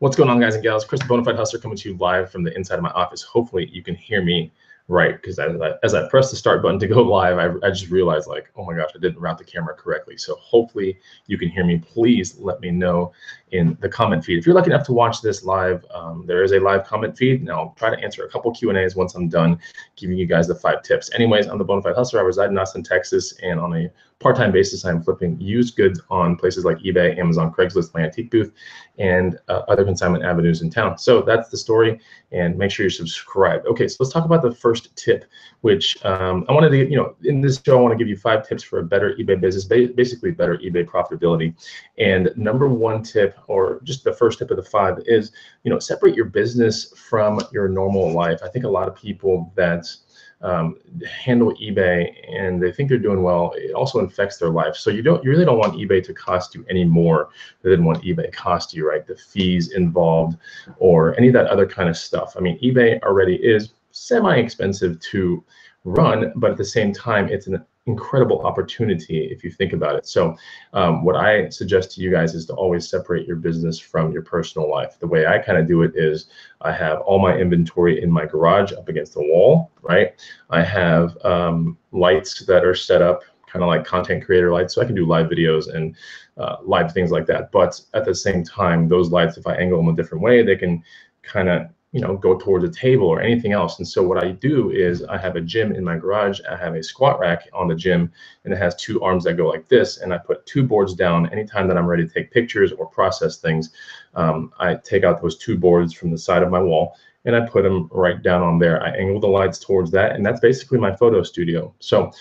What's going on, guys and gals? Chris, the Bonafide Hustler, coming to you live from the inside of my office. Hopefully you can hear me right, because as I press the start button to go live, I just realized, like, oh my gosh, I didn't route the camera correctly. So hopefully you can hear me. Please let me know in the comment feed. If you're lucky enough to watch this live, there is a live comment feed, and I'll try to answer a couple Q&As once I'm done giving you guys the 5 tips. Anyways, I'm the Bonafide Hustler. I reside in Austin, Texas, and on a part-time basis, I'm flipping used goods on places like eBay, Amazon, Craigslist, my antique booth, and other consignment avenues in town. So that's the story, and make sure you're subscribed. Okay, so let's talk about the first tip, which I wanted to, in this show, I want to give you 5 tips for a better eBay business, basically better eBay profitability. And number 1 tip, or just the first tip of the 5, is, separate your business from your normal life. I think a lot of people that handle eBay and they think they're doing well, it also infects their life. So you really don't want eBay to cost you any more than what eBay cost you, right? The fees involved or any of that other kind of stuff. I mean, eBay already is semi-expensive to run, but at the same time, it's an incredible opportunity if you think about it. So what I suggest to you guys is to always separate your business from your personal life. The way I kind of do it is I have all my inventory in my garage up against the wall, right? I have lights that are set up kind of like content creator lights, so I can do live videos and live things like that. But at the same time, those lights, if I angle them a different way, they can kind of go towards a table or anything else. And so what I do is I have a gym in my garage. I have a squat rack on the gym, and it has 2 arms that go like this. And I put 2 boards down. Anytime that I'm ready to take pictures or process things, I take out those 2 boards from the side of my wall and I put them right down on there. I angle the lights towards that, and that's basically my photo studio. So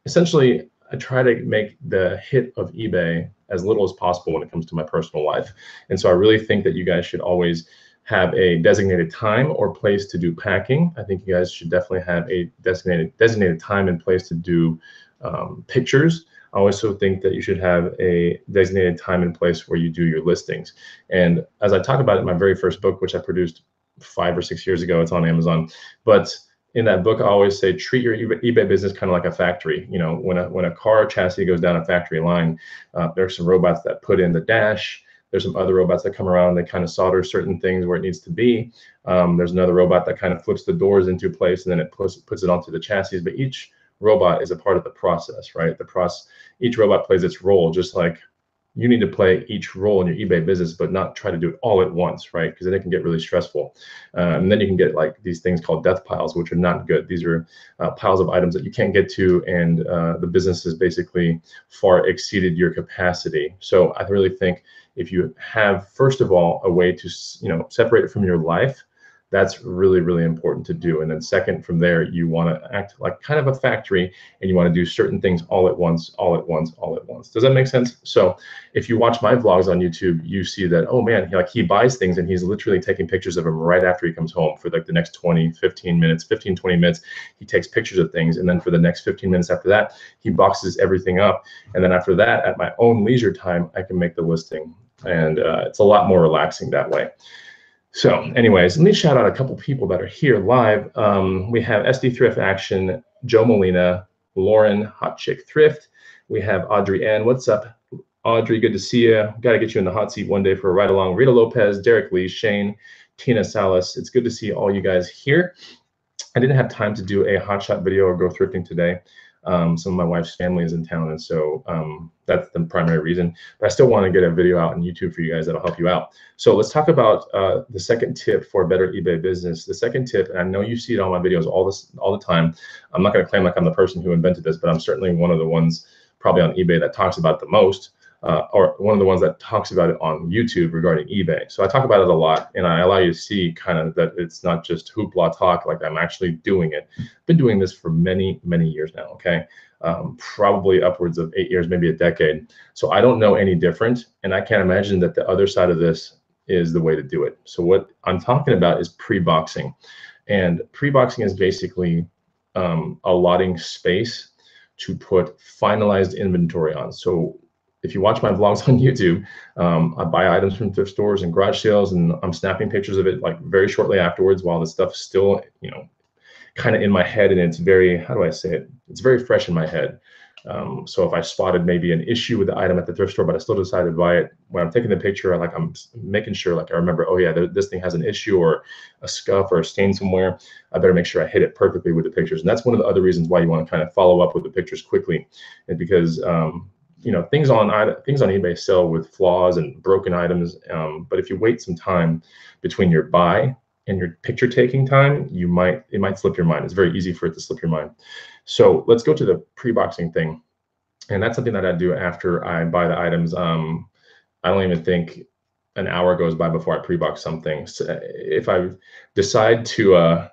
essentially, I try to make the hit of eBay as little as possible when it comes to my personal life. And so I really think that you guys should always have a designated time or place to do packing. I think you guys should definitely have a designated time and place to do pictures. I also think that you should have a designated time and place where you do your listings. And as I talk about in my very first book, which I produced 5 or 6 years ago, it's on Amazon. But in that book, I always say, treat your eBay business kind of like a factory. When a car chassis goes down a factory line, there's some robots that put in the dash. There's some other robots that come around, they kind of solder certain things where it needs to be. There's another robot that kind of flips the doors into place, and then it puts it onto the chassis. But each robot is a part of the process, right? Each robot plays its role, just like you need to play each role in your eBay business, but not try to do it all at once, right? Because then it can get really stressful. And then you can get like these things called death piles, which are not good. These are piles of items that you can't get to, and the business has basically far exceeded your capacity. So I really think if you have, first of all, a way to separate it from your life, that's really, really important to do. And then second, from there, you want to act like kind of a factory, and you want to do certain things all at once, all at once, all at once. Does that make sense? So if you watch my vlogs on YouTube, you see that, oh man, he buys things and he's literally taking pictures of them right after he comes home for like the next 20 minutes. He takes pictures of things. And then for the next 15 minutes after that, he boxes everything up. And then after that, at my own leisure time, I can make the listing. And it's a lot more relaxing that way. So anyways, let me shout out a couple people that are here live. We have SD Thrift Action, Joe Molina, Lauren, Hot Chick Thrift. We have Audrey Ann. What's up, Audrey? Good to see you. Got to get you in the hot seat one day for a ride along. Rita Lopez, Derek Lee, Shane, Tina Salas. It's good to see all you guys here. I didn't have time to do a hotshot video or go thrifting today. Some of my wife's family is in town, and so that's the primary reason. But I still want to get a video out on YouTube for you guys that'll help you out. So let's talk about the second tip for a better eBay business. The second tip, and I know you see it on my videos all the time. I'm not going to claim like I'm the person who invented this, but I'm certainly one of the ones probably on eBay that talks about it the most. Or one of the ones that talks about it on YouTube regarding eBay. So I talk about it a lot, and I allow you to see kind of that it's not just hoopla talk, like I'm actually doing it. Been doing this for many, many years now, okay? Probably upwards of 8 years, maybe a decade. So I don't know any different, and I can't imagine that the other side of this is the way to do it. So what I'm talking about is preboxing. And preboxing is basically allotting space to put finalized inventory on. So if you watch my vlogs on YouTube, I buy items from thrift stores and garage sales, and I'm snapping pictures of it like very shortly afterwards while the stuff's still, kind of in my head, and it's very, how do I say it? It's very fresh in my head. So if I spotted maybe an issue with the item at the thrift store, but I still decided to buy it, when I'm taking the picture, I'm making sure, like, I remember, oh yeah, this thing has an issue or a scuff or a stain somewhere. I better make sure I hit it perfectly with the pictures. And that's one of the other reasons why you want to kind of follow up with the pictures quickly, and because you know, things on eBay sell with flaws and broken items. But if you wait some time between your buy and your picture taking time, it might slip your mind. It's very easy for it to slip your mind. So let's go to the pre-boxing thing. And that's something that I do after I buy the items. I don't even think an hour goes by before I pre-box something. So if I decide to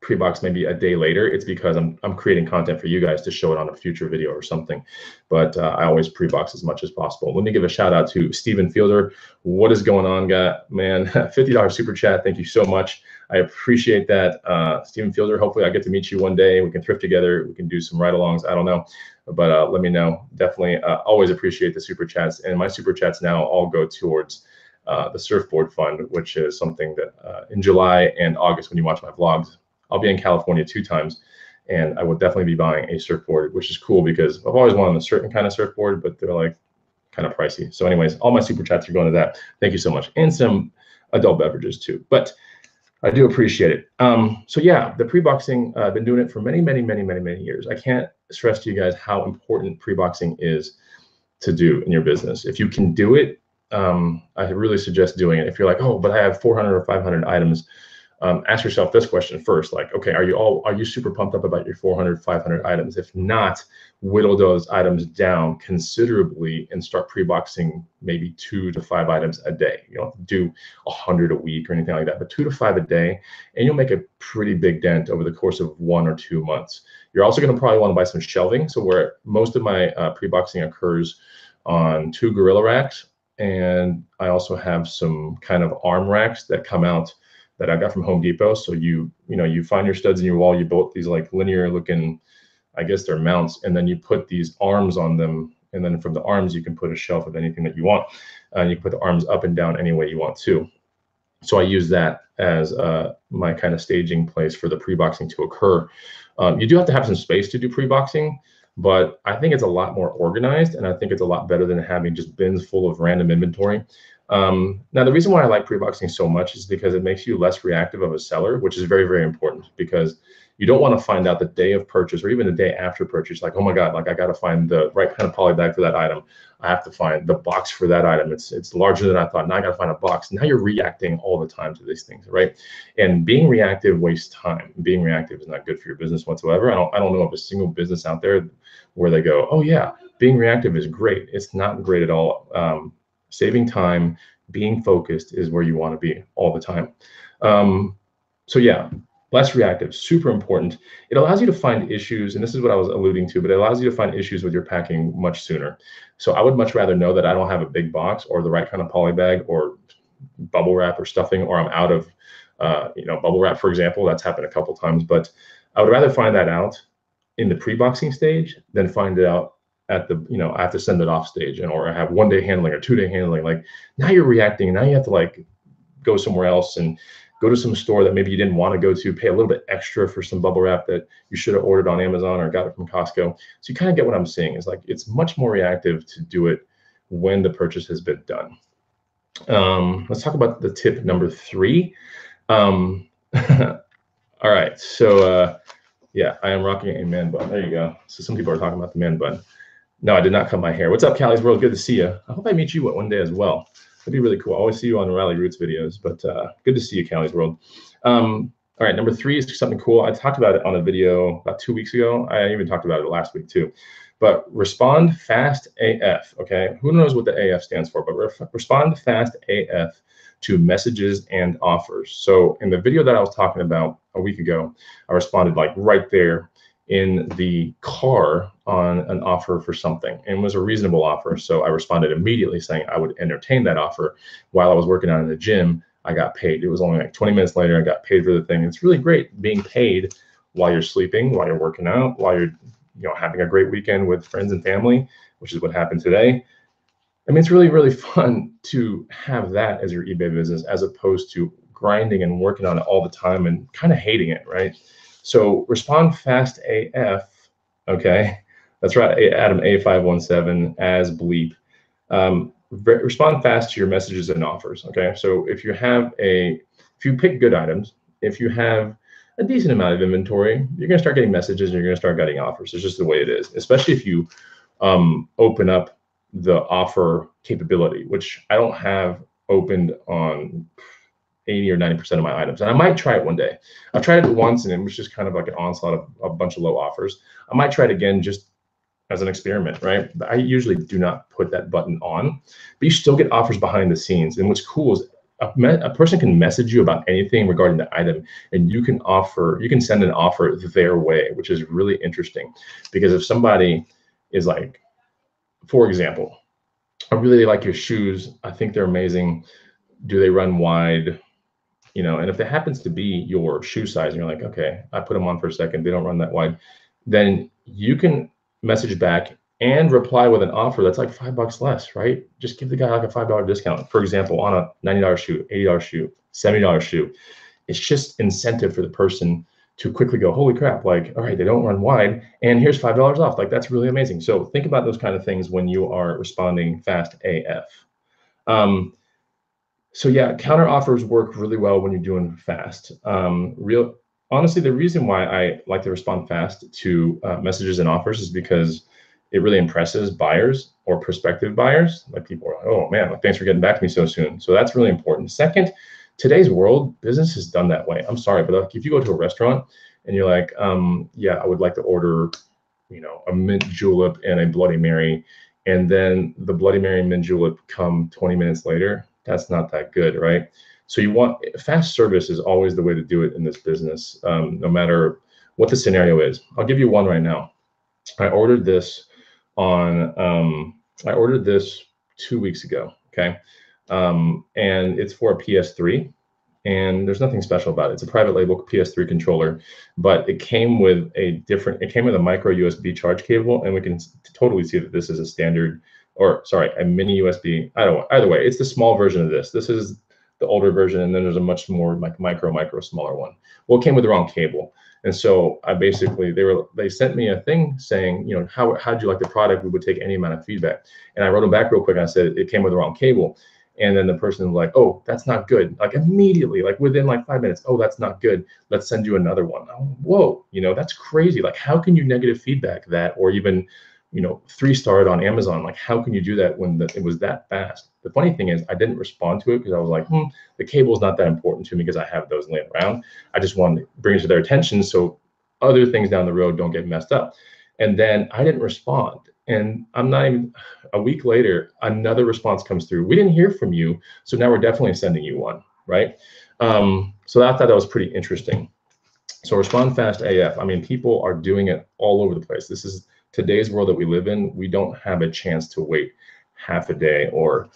pre-box maybe a day later, it's because I'm creating content for you guys to show it on a future video or something. But I always pre-box as much as possible. Let me give a shout out to Stephen Fielder. What is going on, guy? Man, $50 super chat. Thank you so much. I appreciate that. Stephen Fielder, hopefully I get to meet you one day. We can thrift together. We can do some ride-alongs. I don't know. But let me know. Definitely always appreciate the super chats. And my super chats now all go towards the surfboard fund, which is something that in July and August, when you watch my vlogs, I'll be in California 2 times, and I will definitely be buying a surfboard, which is cool because I've always wanted a certain kind of surfboard, but they're like kind of pricey. So anyways, all my super chats are going to that. Thank you so much. And some adult beverages too, but I do appreciate it. So yeah, the pre-boxing, I've been doing it for many, many, many, many, many years. I can't stress to you guys how important pre-boxing is to do in your business. If you can do it, I really suggest doing it. If you're like, oh, but I have 400 or 500 items, ask yourself this question first, like, okay, are you super pumped up about your 400, 500 items? If not, whittle those items down considerably and start pre-boxing maybe 2 to 5 items a day. You don't do 100 a week or anything like that, but 2 to 5 a day, and you'll make a pretty big dent over the course of 1 or 2 months. You're also going to probably want to buy some shelving. So where most of my pre-boxing occurs on 2 gorilla racks, and I also have some kind of arm racks that come out that I got from Home Depot. So you find your studs in your wall, you build these like linear looking, I guess they're mounts, and then you put these arms on them, and then from the arms you can put a shelf of anything that you want, and you put the arms up and down any way you want to. So I use that as my kind of staging place for the pre-boxing to occur. You do have to have some space to do pre-boxing, but I think it's a lot more organized, and I think it's a lot better than having just bins full of random inventory. Now, the reason why I like pre-boxing so much is because it makes you less reactive of a seller, which is very, very important, because you don't want to find out the day of purchase or even the day after purchase, like, oh my God, like I got to find the right kind of poly bag for that item. I have to find the box for that item. It's larger than I thought. Now I got to find a box. Now you're reacting all the time to these things, right? And being reactive wastes time. Being reactive is not good for your business whatsoever. I don't know of a single business out there where they go, oh yeah, being reactive is great. It's not great at all. Saving time, being focused is where you want to be all the time. So yeah, less reactive, super important. It allows you to find issues, and this is what I was alluding to, but it allows you to find issues with your packing much sooner. So I would much rather know that I don't have a big box or the right kind of poly bag or bubble wrap or stuffing, or I'm out of bubble wrap, for example. That's happened a couple times, but I would rather find that out in the pre-boxing stage than find it out at the, I have to send it off stage, or I have 1-day handling or 2-day handling. Like, now you're reacting. Now you have to like go somewhere else and go to some store that maybe you didn't want to go to, pay a little bit extra for some bubble wrap that you should have ordered on Amazon or got it from Costco. So you kind of get what I'm saying. Is like, it's much more reactive to do it when the purchase has been done. Let's talk about the tip number 3. All right. So yeah, I am rocking a man bun. There you go. So some people are talking about the man bun. No, I did not cut my hair. What's up, Callie's World? Good to see you. I hope I meet you one day as well. That'd be really cool. I always see you on the Rally Roots videos, but good to see you, Callie's World. All right, number 3 is something cool. I talked about it on a video about 2 weeks ago. I even talked about it last week too. But respond fast AF, okay? Who knows what the AF stands for, but respond fast AF to messages and offers. So in the video that I was talking about a week ago, I responded like right there in the car on an offer for something, and it was a reasonable offer. So I responded immediately saying I would entertain that offer. While I was working out in the gym, I got paid. It was only like 20 minutes later, I got paid for the thing. It's really great being paid while you're sleeping, while you're working out, while you're having a great weekend with friends and family, which is what happened today. I mean, it's really, really fun to have that as your eBay business, as opposed to grinding and working on it all the time and kind of hating it, right? So respond fast AF, okay? That's right, Adam A517 as bleep. Respond fast to your messages and offers. Okay, so if you pick good items, if you have a decent amount of inventory, you're going to start getting messages and you're going to start getting offers. It's just the way it is, especially if you open up the offer capability, which I don't have opened on 80 or 90% of my items. And I might try it one day. I've tried it once and it was just kind of like an onslaught of a bunch of low offers. I might try it again just as an experiment, right? I usually do not put that button on, but you still get offers behind the scenes. And what's cool is a person can message you about anything regarding the item, and you can send an offer their way, which is really interesting. Because if somebody is like, for example, I really like your shoes, I think they're amazing, do they run wide? And if it happens to be your shoe size and you're like, okay, I put them on for a second, they don't run that wide, then you can message back and reply with an offer that's like $5 less, right? Just give the guy like a $5 discount, for example, on a $90 shoe, $80 shoe, $70 shoe. It's just incentive for the person to quickly go, holy crap, like, all right, they don't run wide, and here's $5 off. Like, that's really amazing. So think about those kind of things when you are responding fast AF. So yeah, counter offers work really well when you're doing fast. Honestly, the reason why I like to respond fast to messages and offers is because it really impresses buyers or prospective buyers. Like, people are like, oh man, like, thanks for getting back to me so soon. So that's really important. Second, today's world, business is done that way. I'm sorry, but like, if you go to a restaurant and you're like, yeah, I would like to order, a mint julep and a Bloody Mary, and then the Bloody Mary and mint julep come 20 minutes later, that's not that good, right? So fast service is always the way to do it in this business, no matter what the scenario is. I'll give you one right now. I ordered this 2 weeks ago, okay? And it's for a PS3, and there's nothing special about it. It's a private label PS3 controller, but it came with a micro USB charge cable, and we can totally see that this is a mini USB. Either way, it's the small version of this. This is the older version, and then there's a much more like micro smaller one. Well, it came with the wrong cable. And so they sent me a thing saying, how'd you like the product? We would take any amount of feedback. And I wrote them back real quick. And I said, it came with the wrong cable. And then the person was like, oh, that's not good. Like, immediately, like within like 5 minutes, oh, that's not good. Let's send you another one. Oh, whoa, that's crazy. Like, how can you negative feedback that, or even, 3-star it on Amazon? Like, how can you do that when it was that fast? The funny thing is, I didn't respond to it because I was like, the cable is not that important to me because I have those laying around. I just wanted to bring it to their attention so other things down the road don't get messed up. And then I didn't respond. And I'm not even a week later, another response comes through. We didn't hear from you, so now we're definitely sending you one, right? So I thought that was pretty interesting. So respond fast AF. I mean, people are doing it all over the place. This is today's world that we live in. We don't have a chance to wait half a day or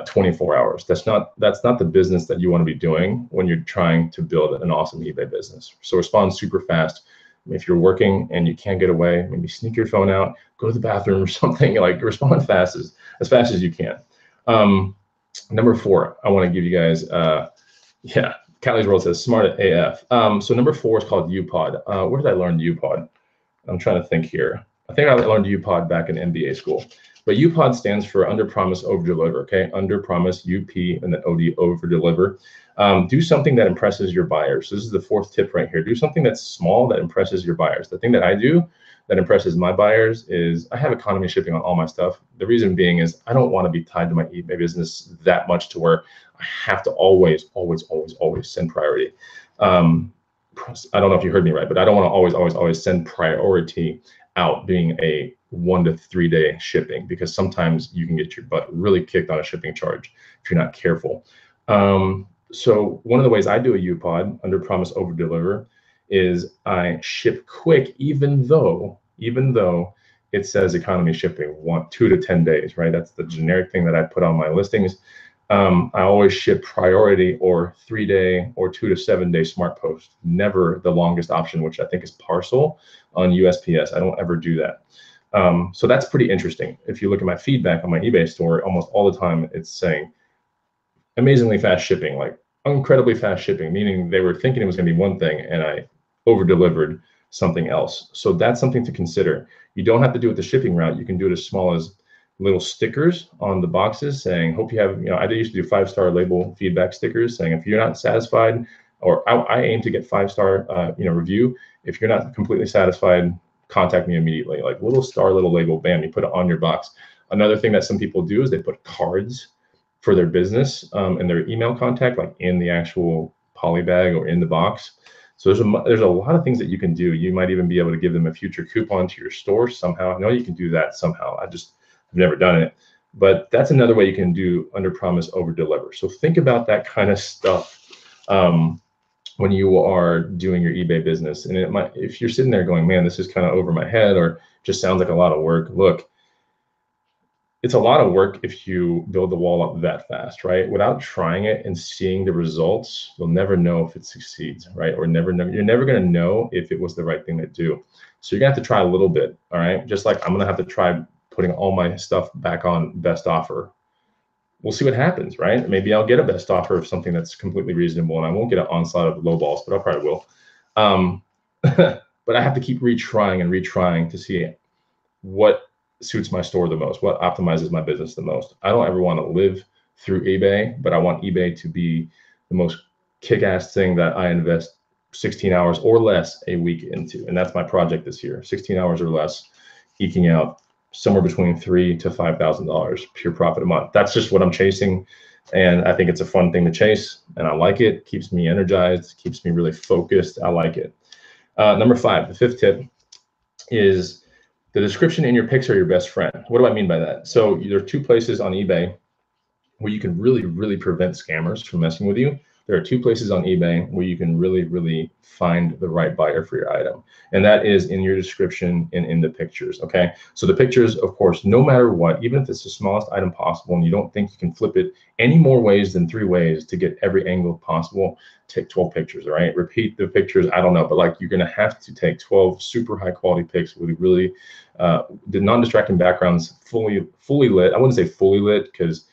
24 hours. That's not the business that you want to be doing when you're trying to build an awesome eBay business. So respond super fast. If you're working and you can't get away, maybe sneak your phone out, go to the bathroom or something. Like, respond fast as fast as you can. Number 4, I want to give you guys, Callie's World says smart AF. So number 4 is called UPOD. Where did I learn UPOD? I'm trying to think here. I think I learned UPOD back in MBA school. But UPOD stands for Underpromise Overdeliver, okay? Underpromise, UP, and then OD, Overdeliver. Do something that impresses your buyers. This is the 4th tip right here. Do something that's small that impresses your buyers. The thing that I do that impresses my buyers is I have economy shipping on all my stuff. The reason being is I don't want to be tied to my eBay business that much to where I have to always send priority. I don't know if you heard me right, but I don't want to always send priority out being a 1 to 3 day shipping, because sometimes you can get your butt really kicked on a shipping charge if you're not careful. So one of the ways I do a UPOD, Underpromise Overdeliver, is I ship quick, even though it says economy shipping 2 to 10 days, right? That's the generic thing that I put on my listings. I always ship priority or 3-day or 2 to 7 day smart post, never the longest option, which I think is parcel on USPS. I don't ever do that. So that's pretty interesting. If you look at my feedback on my eBay store, almost all the time it's saying amazingly fast shipping, like incredibly fast shipping, meaning they were thinking it was going to be one thing and I over delivered something else. So that's something to consider. You don't have to do it the shipping route. You can do it as small as little stickers on the boxes saying, hope you have, I used to do 5-star label feedback stickers saying, if you're not satisfied, or I aim to get 5-star, review. If you're not completely satisfied, contact me immediately. Like little star, little label, bam, you put it on your box. Another thing that some people do is they put cards for their business and their email contact, like in the actual poly bag or in the box. So there's a lot of things that you can do. You might even be able to give them a future coupon to your store somehow. I know you can do that somehow. I've never done it, but that's another way you can do underpromise, overdeliver. So think about that kind of stuff when you are doing your eBay business. And if you're sitting there going, man, this is kind of over my head, or just sounds like a lot of work. Look, it's a lot of work if you build the wall up that fast, right? Without trying it and seeing the results, you'll never know if it succeeds, right? Or you're never going to know if it was the right thing to do. So you're gonna have to try a little bit, all right? Just like I'm gonna have to try putting all my stuff back on best offer. We'll see what happens, right? Maybe I'll get a best offer of something that's completely reasonable, and I won't get an onslaught of low balls, but I probably will. But I have to keep retrying and retrying to see what suits my store the most, what optimizes my business the most. I don't ever want to live through eBay, but I want eBay to be the most kick-ass thing that I invest 16 hours or less a week into. And that's my project this year, 16 hours or less, eking out somewhere between $3,000 to $5,000 pure profit a month. That's just what I'm chasing. And I think it's a fun thing to chase, and I like it. Keeps me energized, keeps me really focused. I like it. Number 5, the 5th tip is the description in your pics are your best friend. What do I mean by that? So there are 2 places on eBay where you can really, really prevent scammers from messing with you. There are 2 places on eBay where you can really, really find the right buyer for your item. And that is in your description and in the pictures, okay? So the pictures, of course, no matter what, even if it's the smallest item possible and you don't think you can flip it any more ways than 3 ways to get every angle possible, take 12 pictures, all right? Repeat the pictures, I don't know, but like you're gonna have to take 12 super high quality pics with really, the non-distracting backgrounds fully lit. I wouldn't say fully lit because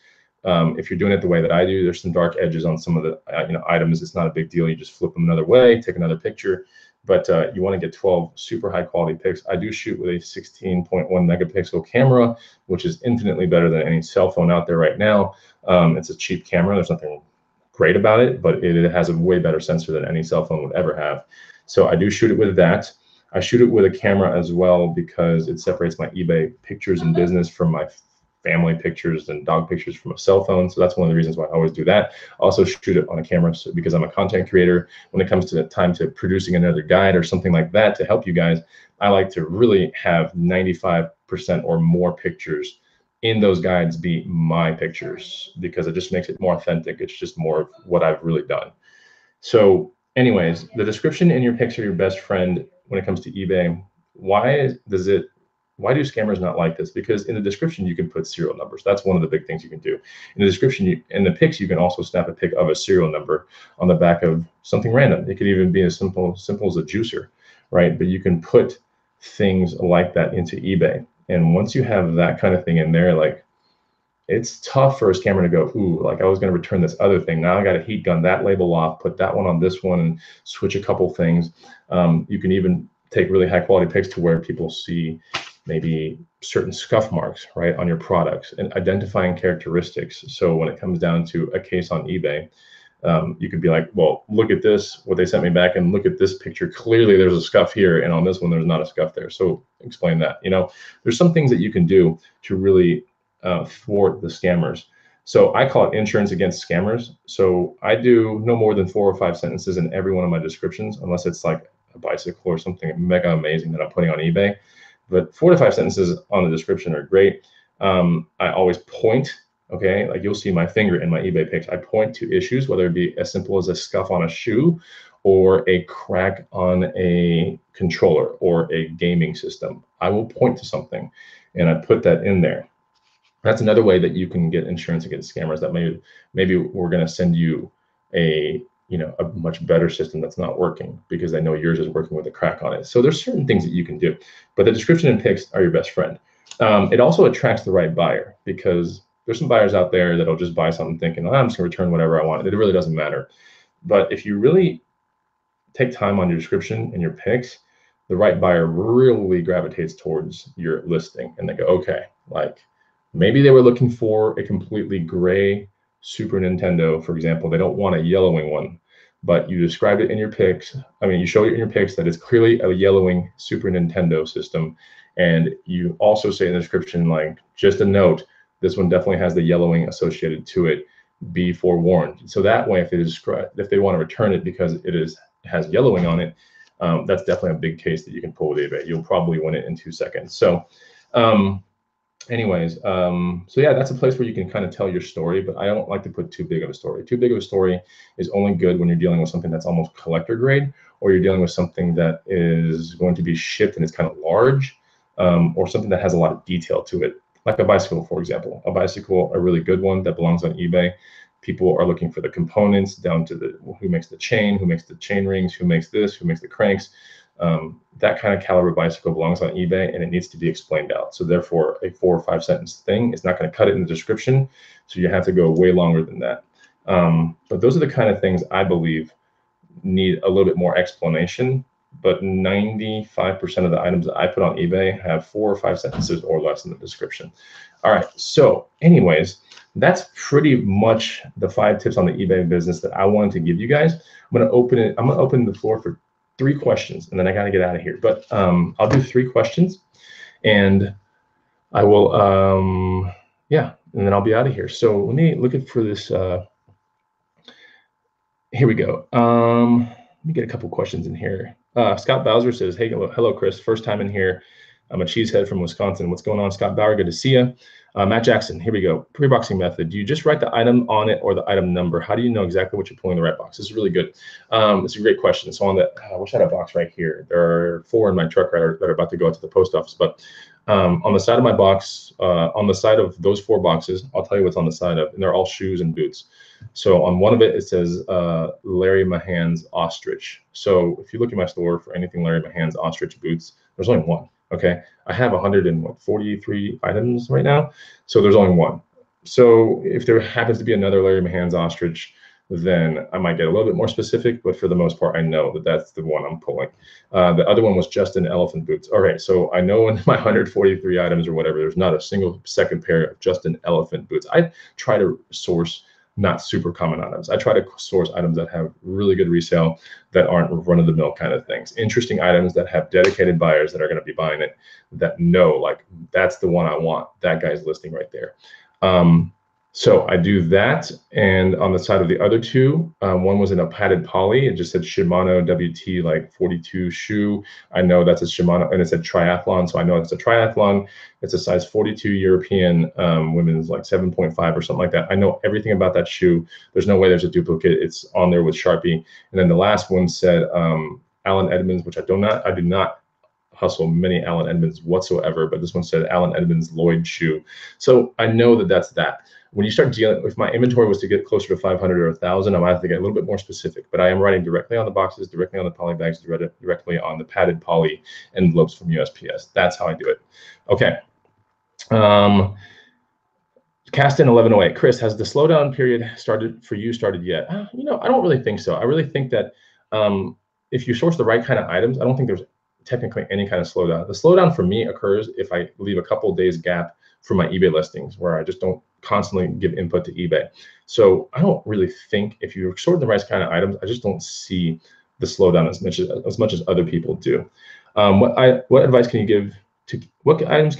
if you're doing it the way that I do, there's some dark edges on some of the items. It's not a big deal. You just flip them another way, take another picture. But you want to get 12 super high quality pics. I do shoot with a 16.1 megapixel camera, which is infinitely better than any cell phone out there right now. It's a cheap camera. There's nothing great about it, but it has a way better sensor than any cell phone would ever have. So I do shoot it with that. I shoot it with a camera as well because it separates my eBay pictures and business from my family pictures and dog pictures from a cell phone. So that's one of the reasons why I always do that. I also shoot it on a camera because I'm a content creator. When it comes to the time to producing another guide or something like that to help you guys, I like to really have 95% or more pictures in those guides be my pictures because it just makes it more authentic. It's just more of what I've really done. So anyways, the description in your pics are your best friend when it comes to eBay. Why do scammers not like this? Because in the description, you can put serial numbers. That's one of the big things you can do. In the description, in the pics, you can also snap a pic of a serial number on the back of something random. It could even be as simple as a juicer, right? But you can put things like that into eBay. And once you have that kind of thing in there, like it's tough for a scammer to go, ooh, like I was going to return this other thing. Now I got to heat gun that label off, put that one on this one, and switch a couple things. You can even take really high quality pics to where people see maybe certain scuff marks, right, on your products and identifying characteristics. So when it comes down to a case on eBay, you could be like, well, look at this, what they sent me back, and look at this picture. Clearly there's a scuff here, and on this one, there's not a scuff there. So explain that. There's some things that you can do to really thwart the scammers. So I call it insurance against scammers. So I do no more than 4 or 5 sentences in every one of my descriptions, unless it's like a bicycle or something mega amazing that I'm putting on eBay. But 4 to 5 sentences on the description are great. I always point, okay? Like you'll see my finger in my eBay pics. I point to issues, whether it be as simple as a scuff on a shoe or a crack on a controller or a gaming system. I will point to something and I put that in there. That's another way that you can get insurance against scammers. That maybe we're going to send you a much better system that's not working because they know yours is working with a crack on it. So there's certain things that you can do, but the description and pics are your best friend. It also attracts the right buyer because there's some buyers out there that'll just buy something thinking, oh, I'm just gonna return whatever I want. It really doesn't matter. But if you really take time on your description and your pics, the right buyer really gravitates towards your listing, and they go, okay, like maybe they were looking for a completely gray Super Nintendo, for example. They don't want a yellowing one, but you described it in your pics. I mean, you show it in your pics that it's clearly a yellowing Super Nintendo system. And you also say in the description, like, just a note, this one definitely has the yellowing associated to it. Be forewarned. So that way, if they want to return it because it has yellowing on it, that's definitely a big case that you can pull with eBay. You'll probably win it in 2 seconds. So anyways, so yeah, that's a place where you can kind of tell your story, but I don't like to put too big of a story. Too big of a story is only good when you're dealing with something that's almost collector grade, or you're dealing with something that is going to be shipped and it's kind of large, or something that has a lot of detail to it, like a bicycle, for example. A bicycle, a really good one that belongs on eBay. People are looking for the components down to who makes the chain rings, who makes this, who makes the cranks. That kind of caliber bicycle belongs on eBay, and it needs to be explained out. So therefore, a 4 or 5 sentence thing is not going to cut it in the description. So you have to go way longer than that. But those are the kind of things I believe need a little bit more explanation. But 95% of the items that I put on eBay have 4 or 5 sentences or less in the description. All right. So anyways, that's pretty much the 5 tips on the eBay business that I wanted to give you guys. I'm going to open the floor for 3 questions, and then I got to get out of here. But I'll do 3 questions, and I will, yeah, and then I'll be out of here. So let me look for this. Here we go. Let me get a couple questions in here. Scott Bowser says, hey, hello, Chris. First time in here. I'm a cheesehead from Wisconsin. What's going on, Scott Bauer? Good to see you. Matt Jackson, here we go. Preboxing method. Do you just write the item on it or the item number? How do you know exactly what you're pulling in the right box? This is really good. It's a great question. So on the, I wish I had a box right here. There are 4 in my truck that are about to go out to the post office. But on the side of my box, on the side of those 4 boxes, I'll tell you what's on the side of, and they're all shoes and boots. So on one of it says Larry Mahan's Ostrich. So if you look at my store for anything Larry Mahan's Ostrich boots, there's only one. Okay, I have 143 items right now, so there's only one. So if there happens to be another Larry Mahan's Ostrich, then I might get a little bit more specific, but for the most part, I know that that's the one I'm pulling. The other one was Justin Elephant Boots. All right, so I know in my 143 items or whatever, there's not a single second pair of Justin Elephant Boots. I try to source not super common items. I try to source items that have really good resale, that aren't run-of-the-mill kind of things. Interesting items that have dedicated buyers that are going to be buying it, that know, like, that's the one I want. That guy's listing right there. So I do that, and on the side of the other 2, one was in a padded poly. It just said Shimano WT like 42 shoe. I know that's a Shimano, and it said triathlon, so I know it's a triathlon. It's a size 42 European, women's like 7.5 or something like that. I know everything about that shoe. There's no way there's a duplicate. It's on there with Sharpie. And then the last one said Allen Edmonds, which I do not hustle many Allen Edmonds whatsoever, but this one said Allen Edmonds Lloyd shoe. So I know that that's that. When you start dealing, if my inventory was to get closer to 500 or 1,000, I might have to get a little bit more specific. But I am writing directly on the boxes, directly on the poly bags, directly on the padded poly envelopes from USPS. That's how I do it. Okay. Cast in 1108. Chris, has the slowdown period started yet? You know, I don't really think so. I really think that if you source the right kind of items, I don't think there's technically any kind of slowdown. The slowdown for me occurs if I leave a couple days gap for my eBay listings, where I just don't constantly give input to eBay. So I don't really think, if you sort the right kind of items, I just don't see the slowdown as much as other people do. What advice can you give to what advice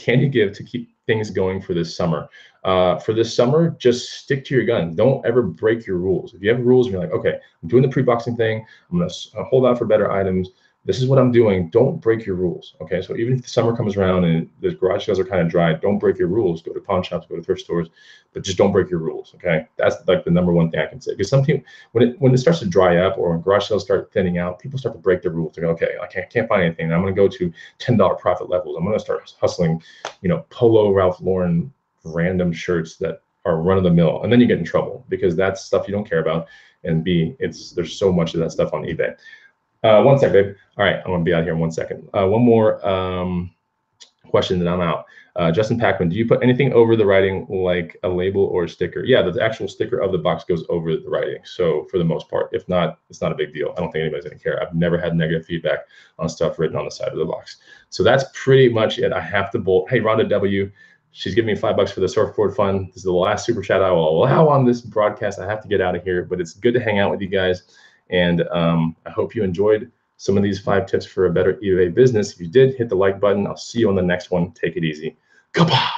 can you give to keep things going for this summer? For this summer, just stick to your guns. Don't ever break your rules. If you have rules and you're like, okay, I'm doing the pre-boxing thing, I'm gonna hold out for better items, this is what I'm doing, don't break your rules. Okay, so even if the summer comes around and the garage sales are kind of dry, don't break your rules. Go to pawn shops, go to thrift stores, but just don't break your rules. Okay, that's like the #1 thing I can say. Because some people, when it starts to dry up, or when garage sales start thinning out, people start to break their rules. They go, okay, I can't find anything. I'm going to go to $10 profit levels. I'm going to start hustling, you know, Polo, Ralph Lauren, random shirts that are run of the mill, and then you get in trouble because that's stuff you don't care about. And B, there's so much of that stuff on eBay. 1 sec, babe. All right, I'm gonna be out here in 1 second. One more. question, and I'm out. Justin Packman, do you put anything over the writing like a label or a sticker? Yeah, the actual sticker of the box goes over the writing. So for the most part, if not, it's not a big deal. I don't think anybody's gonna care. I've never had negative feedback on stuff written on the side of the box. So that's pretty much it. I have to bolt. Hey, Rhonda W, she's giving me $5 for the surfboard fund. This is the last super chat I will allow on this broadcast. I have to get out of here, but it's good to hang out with you guys. And I hope you enjoyed some of these 5 tips for a better eBay business. If you did, hit the like button. I'll see you on the next one. Take it easy. Goodbye.